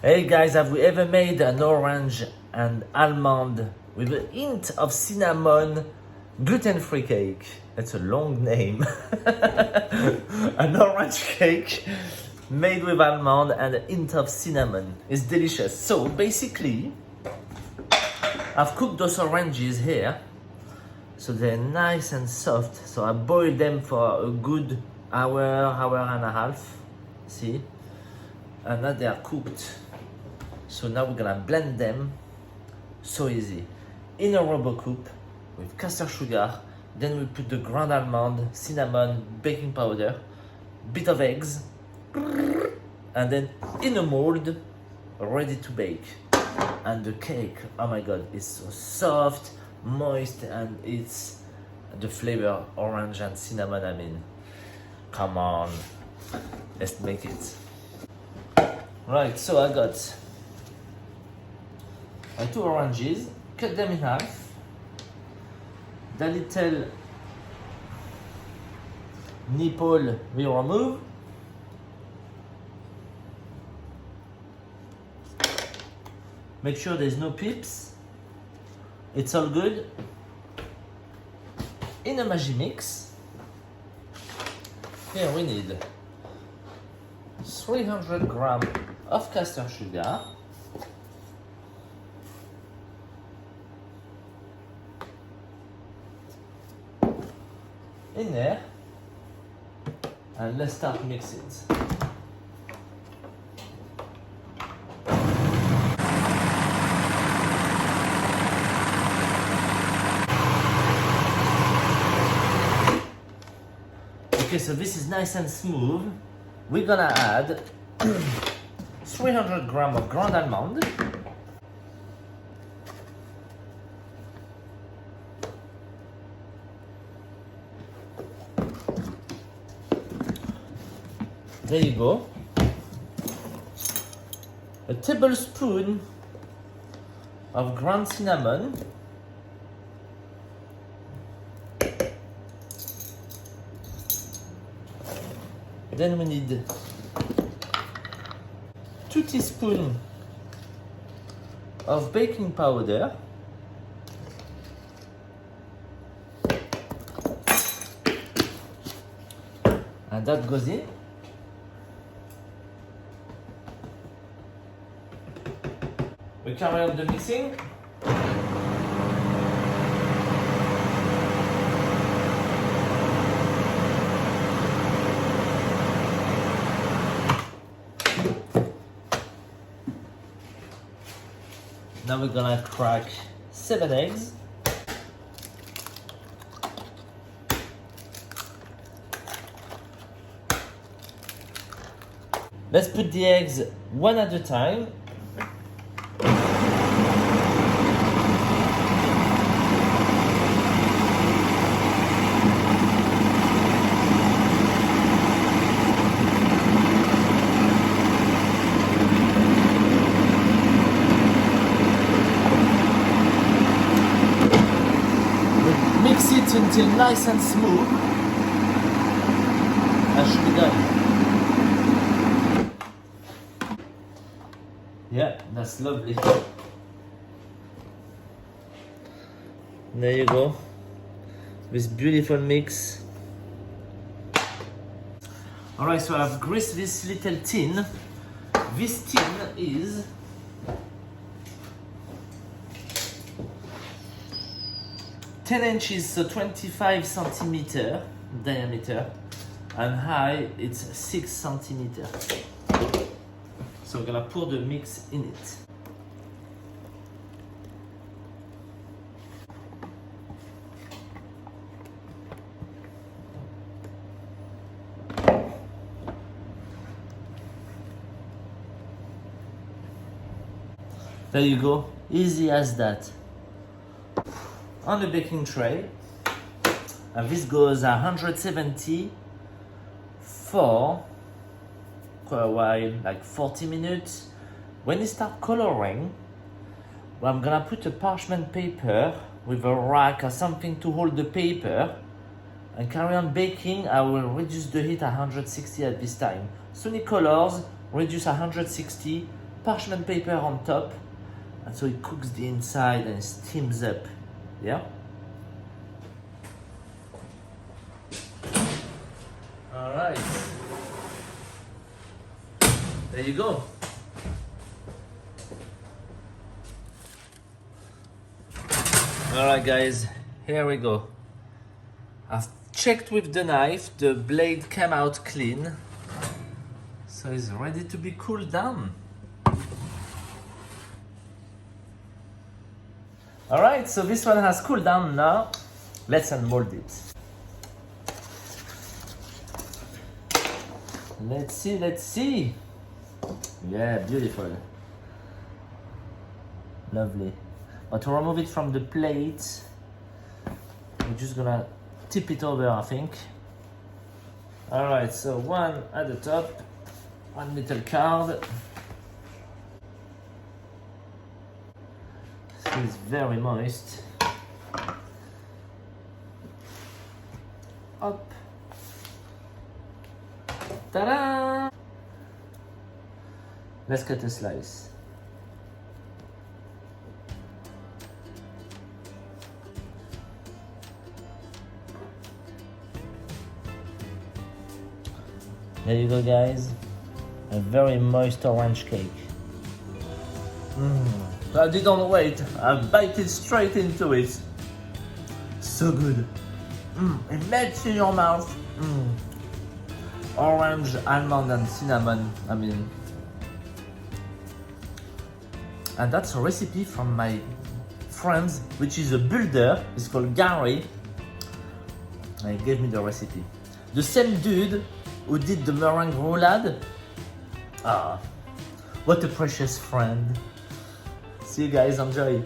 Hey guys, have we ever made an orange and almond with a hint of cinnamon gluten-free cake? That's a long name. An orange cake made with almond and a hint of cinnamon. It's delicious. So basically, I've cooked those oranges here. So they're nice and soft. So I boiled them for a good hour and a half. See? And now they are cooked. So now we're gonna blend them. So easy. In a rubber coupe with caster sugar. Then we put the ground almond, cinnamon, baking powder, bit of eggs, and then in a mold, ready to bake. And the cake, oh my god, is so soft, moist, and it's the flavor orange and cinnamon. I mean, come on, let's make it. Right, so I got my 2 oranges, cut them in half. The little nipple we remove. Make sure there's no pips. It's all good. In a Magimix, here we need 300 grams of caster sugar, in there, and let's start mixing it. Okay, so this is nice and smooth. We're gonna add 300 grams of ground almond, there you go, a tablespoon of ground cinnamon, then we need 2 teaspoons of baking powder, and that goes in. We carry on the mixing. Now we're gonna crack 7 eggs. Let's put the eggs one at a time. Mix it until nice and smooth. That should be done. Yeah, that's lovely. There you go. This beautiful mix. Alright, so I've greased this little tin. This tin is 10 inches, so 25 centimeter diameter, and high it's 6 centimeter. So we're gonna pour the mix in it. There you go, easy as that. On the baking tray, and this goes 170 for quite a while, like 40 minutes. When it starts coloring, well, I'm gonna put a parchment paper with a rack or something to hold the paper and carry on baking. I will reduce the heat 160 at this time. Soon it colors, reduce 160, parchment paper on top, and so it cooks the inside and steams up. Yeah. All right. There you go. All right, guys. Here we go. I've checked with the knife. The blade came out clean, so it's ready to be cooled down. All right, so this one has cooled down now. Let's unmold it. Let's see. Yeah, beautiful. Lovely. But to remove it from the plate, we're just gonna tip it over, I think. All right, so one at the top, one little card. It's very moist. Up. Ta-da! Let's cut a slice. There you go, guys. A very moist orange cake. I didn't wait. I bite it straight into it. So good. It melts in your mouth. Orange, almond, and cinnamon. I mean, and that's a recipe from my friend, which is a builder. He's called Gary. And he gave me the recipe. The same dude who did the meringue roulade. Ah, what a precious friend. See you guys, enjoy.